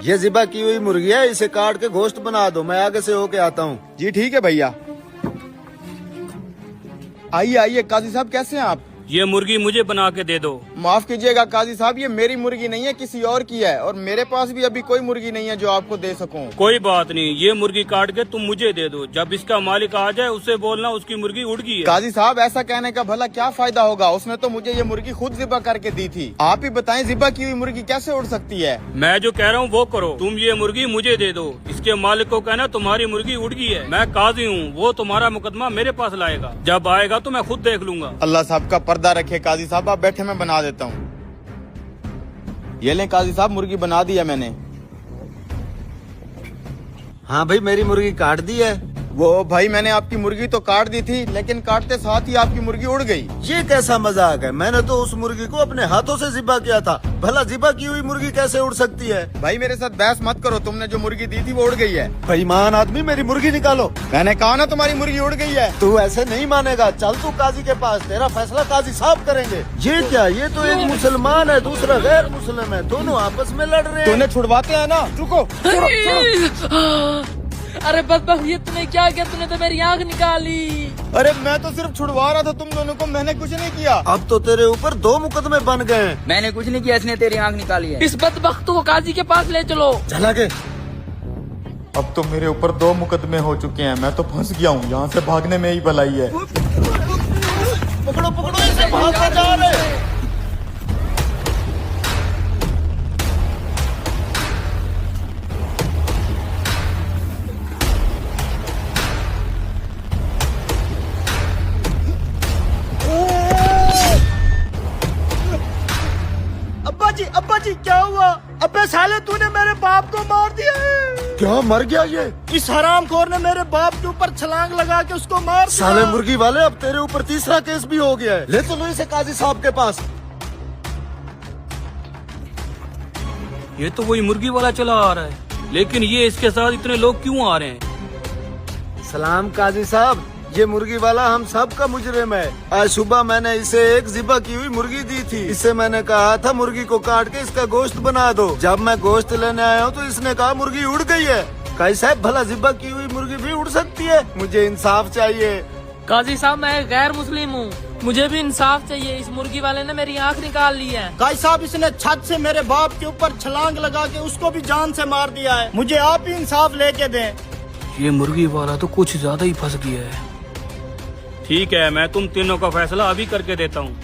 ये ज़िबा की हुई मुर्गी है, इसे काट के गोश्त बना दो, मैं आगे से होके आता हूँ। जी ठीक है भैया। आइए आइए काजी साहब, कैसे हैं आप? ये मुर्गी मुझे बना के दे दो। माफ कीजिएगा काजी साहब, ये मेरी मुर्गी नहीं है, किसी और की है, और मेरे पास भी अभी कोई मुर्गी नहीं है जो आपको दे सकूं। कोई बात नहीं, ये मुर्गी काट के तुम मुझे दे दो। जब इसका मालिक आ जाए उससे बोलना उसकी मुर्गी उड़ गई है। काजी साहब ऐसा कहने का भला क्या फायदा होगा, उसने तो मुझे ये मुर्गी खुद ज़िबा करके दी थी। आप ही बताएं ज़िबा की हुई मुर्गी कैसे उड़ सकती है? मैं जो कह रहा हूँ वो करो, तुम ये मुर्गी मुझे दे दो। इसके मालिक को कहना तुम्हारी मुर्गी उड़ गई है। मैं काजी हूँ, वो तुम्हारा मुकदमा मेरे पास लाएगा। जब आएगा तो मैं खुद देख लूंगा। अल्लाह साहब का पर्दा रखे काजी साहब, आप बैठे, मैं बना देता हूँ। ये लें काजी साहब, मुर्गी बना दिया मैंने। हाँ भाई, मेरी मुर्गी काट दी है। वो भाई मैंने आपकी मुर्गी तो काट दी थी, लेकिन काटते साथ ही आपकी मुर्गी उड़ गई। ये कैसा मजाक है? मैंने तो उस मुर्गी को अपने हाथों से ज़िबा किया था, भला ज़िबा की हुई मुर्गी कैसे उड़ सकती है? भाई मेरे साथ बहस मत करो, तुमने जो मुर्गी दी थी वो उड़ गई है। बेईमान आदमी, मेरी मुर्गी निकालो। मैंने कहा ना तुम्हारी मुर्गी उड़ गई है। तू ऐसे नहीं मानेगा, चल तू काजी के पास, तेरा फैसला काजी साहब करेंगे। ये क्या, ये तो एक मुसलमान है, दूसरा गैर मुस्लिम है, दोनों आपस में लड़ रहे हैं। तूने छुड़वाते हैं ना, रुको। अरे बदबख्त, ये तूने क्या किया? तूने तो मेरी आँख निकाली। अरे मैं तो सिर्फ छुड़वा रहा था तुम दोनों को, मैंने कुछ नहीं किया। अब तो तेरे ऊपर 2 मुकदमे बन गए हैं। मैंने कुछ नहीं किया, इसने तेरी आंख निकाली है। इस बदबख्त को काजी के पास ले चलो। चला के। अब तो मेरे ऊपर 2 मुकदमे हो चुके हैं, मैं तो फंस गया हूँ, यहाँ से भागने में ही भलाई है। पकड़ो पकड़ो इसे, भागते जा रहे। अब्बा जी क्या हुआ? अबे साले, तूने मेरे बाप को मार दिया है। क्या, मर गया ये? इस हरामखोर ने मेरे बाप के ऊपर छलांग लगा के उसको मार दिया। साले मुर्गी वाले, अब तेरे ऊपर तीसरा केस भी हो गया है। ले चलो इसे काजी साहब के पास। ये तो वही मुर्गी वाला चला आ रहा है, लेकिन ये इसके साथ इतने लोग क्यों आ रहे हैं? सलाम काजी साहब, ये मुर्गी वाला हम सब का मुजरिम है। आज सुबह मैंने इसे एक ज़िबा की हुई मुर्गी दी थी। इससे मैंने कहा था मुर्गी को काट के इसका गोश्त बना दो। जब मैं गोश्त लेने आया हूँ तो इसने कहा मुर्गी उड़ गई है। काजी साहब, भला ज़िबा की हुई मुर्गी भी उड़ सकती है? मुझे इंसाफ चाहिए। काजी साहब, मैं गैर मुस्लिम हूँ, मुझे भी इंसाफ चाहिए। इस मुर्गी वाले ने मेरी आँख निकाल ली है। भाई साहब, इसने छत से मेरे बाप के ऊपर छलांग लगा के उसको भी जान से मार दिया है। मुझे आप ही इंसाफ लेके दें। ये मुर्गी वाला तो कुछ ज्यादा ही फंस गया है। ठीक है, मैं तुम तीनों का फैसला अभी करके देता हूँ।